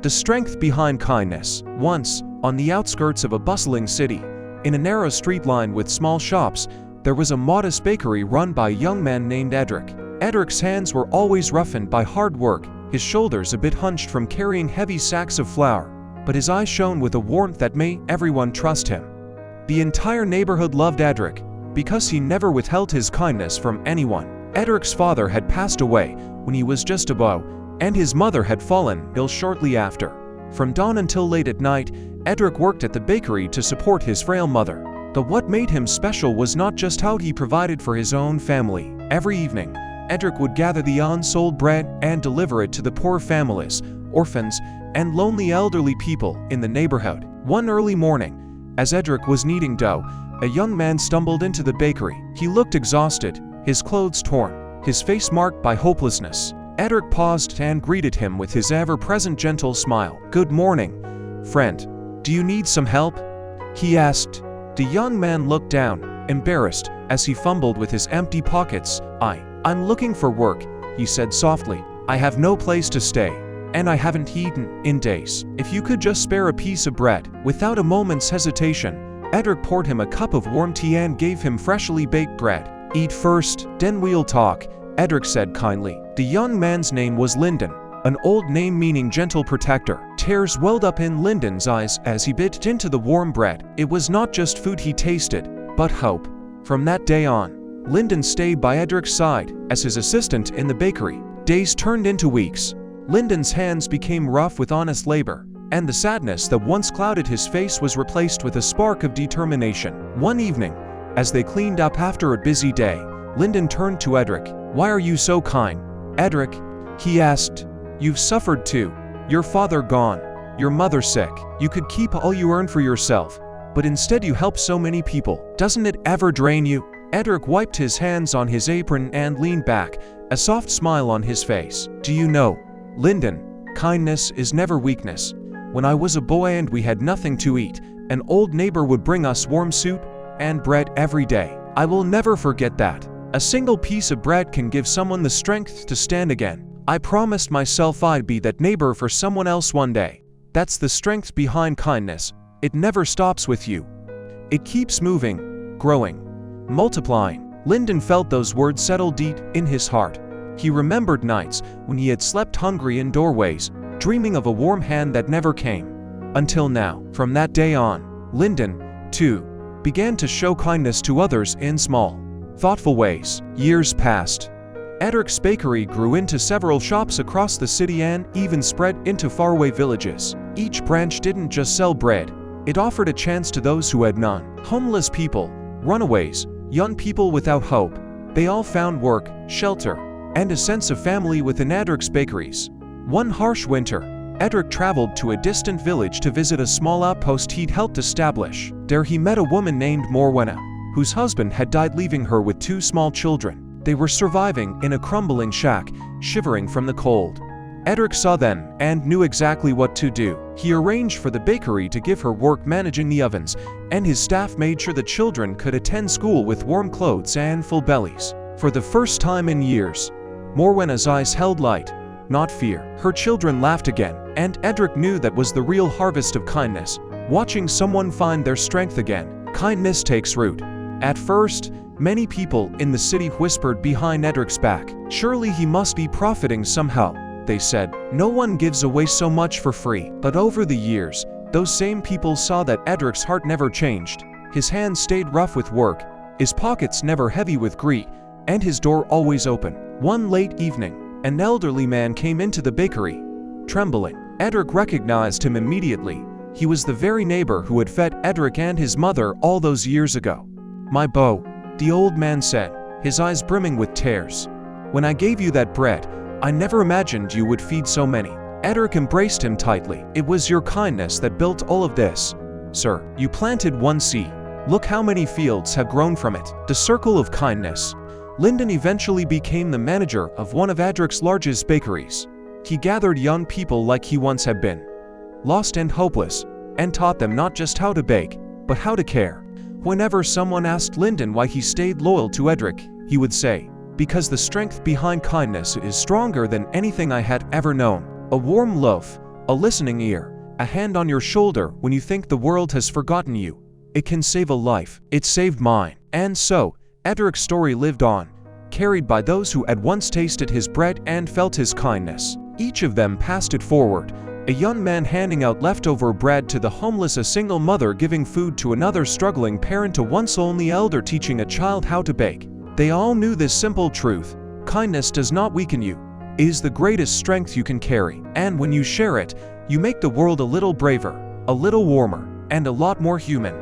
The strength behind kindness. Once, on the outskirts of a bustling city, in a narrow street lined with small shops, there was a modest bakery run by a young man named Edric. Edric's hands were always roughened by hard work, his shoulders a bit hunched from carrying heavy sacks of flour, but his eyes shone with a warmth that made everyone trust him. The entire neighborhood loved Edric, because he never withheld his kindness from anyone. Edric's father had passed away when he was just a boy, and his mother had fallen ill shortly after. From dawn until late at night, Edric worked at the bakery to support his frail mother. But what made him special was not just how he provided for his own family. Every evening, Edric would gather the unsold bread and deliver it to the poor families, orphans, and lonely elderly people in the neighborhood. One early morning, as Edric was kneading dough, a young man stumbled into the bakery. He looked exhausted, his clothes torn, his face marked by hopelessness. Edric paused and greeted him with his ever-present gentle smile. "Good morning, friend. Do you need some help?" he asked. The young man looked down, embarrassed, as he fumbled with his empty pockets. I'm looking for work," he said softly. "I have no place to stay, and I haven't eaten in days. If you could just spare a piece of bread." Without a moment's hesitation, Edric poured him a cup of warm tea and gave him freshly baked bread. "Eat first, then we'll talk," Edric said kindly. The young man's name was Lyndon, an old name meaning gentle protector. Tears welled up in Lyndon's eyes as he bit into the warm bread. It was not just food he tasted, but hope. From that day on, Lyndon stayed by Edric's side as his assistant in the bakery. Days turned into weeks. Lyndon's hands became rough with honest labor, and the sadness that once clouded his face was replaced with a spark of determination. One evening, as they cleaned up after a busy day, Lyndon turned to Edric. "Why are you so kind, Edric?" he asked. "You've suffered too. Your father gone, your mother sick. You could keep all you earn for yourself, but instead you help so many people. Doesn't it ever drain you?" Edric wiped his hands on his apron and leaned back, a soft smile on his face. "Do you know, Lyndon, kindness is never weakness. When I was a boy and we had nothing to eat, an old neighbor would bring us warm soup and bread every day. I will never forget that. A single piece of bread can give someone the strength to stand again. I promised myself I'd be that neighbor for someone else one day. That's the strength behind kindness. It never stops with you. It keeps moving, growing, multiplying." Lyndon felt those words settle deep in his heart. He remembered nights when he had slept hungry in doorways, dreaming of a warm hand that never came. Until now. From that day on, Lyndon, too, began to show kindness to others in small, thoughtful ways. Years passed. Edric's bakery grew into several shops across the city and even spread into faraway villages. Each branch didn't just sell bread, it offered a chance to those who had none. Homeless people, runaways, young people without hope, they all found work, shelter, and a sense of family within Edric's bakeries. One harsh winter, Edric traveled to a distant village to visit a small outpost he'd helped establish. There he met a woman named Morwenna, whose husband had died leaving her with 2 small children. They were surviving in a crumbling shack, shivering from the cold. Edric saw them and knew exactly what to do. He arranged for the bakery to give her work managing the ovens, and his staff made sure the children could attend school with warm clothes and full bellies. For the first time in years, Morwenna's eyes held light, not fear. Her children laughed again, and Edric knew that was the real harvest of kindness, watching someone find their strength again. Kindness takes root. At first, many people in the city whispered behind Edric's back. "Surely he must be profiting somehow," they said. "No one gives away so much for free." But over the years, those same people saw that Edric's heart never changed. His hands stayed rough with work, his pockets never heavy with greed, and his door always open. One late evening, an elderly man came into the bakery, trembling. Edric recognized him immediately. He was the very neighbor who had fed Edric and his mother all those years ago. "My beau," the old man said, his eyes brimming with tears. "When I gave you that bread, I never imagined you would feed so many." Edric embraced him tightly. "It was your kindness that built all of this, sir. You planted one seed. Look how many fields have grown from it." The circle of kindness. Lyndon eventually became the manager of one of Edric's largest bakeries. He gathered young people like he once had been, lost and hopeless, and taught them not just how to bake, but how to care. Whenever someone asked Lyndon why he stayed loyal to Edric, he would say, "Because the strength behind kindness is stronger than anything I had ever known." A warm loaf, a listening ear, a hand on your shoulder when you think the world has forgotten you. It can save a life. It saved mine. And so, Edric's story lived on, carried by those who had once tasted his bread and felt his kindness. Each of them passed it forward, a young man handing out leftover bread to the homeless, a single mother giving food to another struggling parent, a once-only elder teaching a child how to bake. They all knew this simple truth: kindness does not weaken you. It is the greatest strength you can carry, and when you share it, you make the world a little braver, a little warmer, and a lot more human.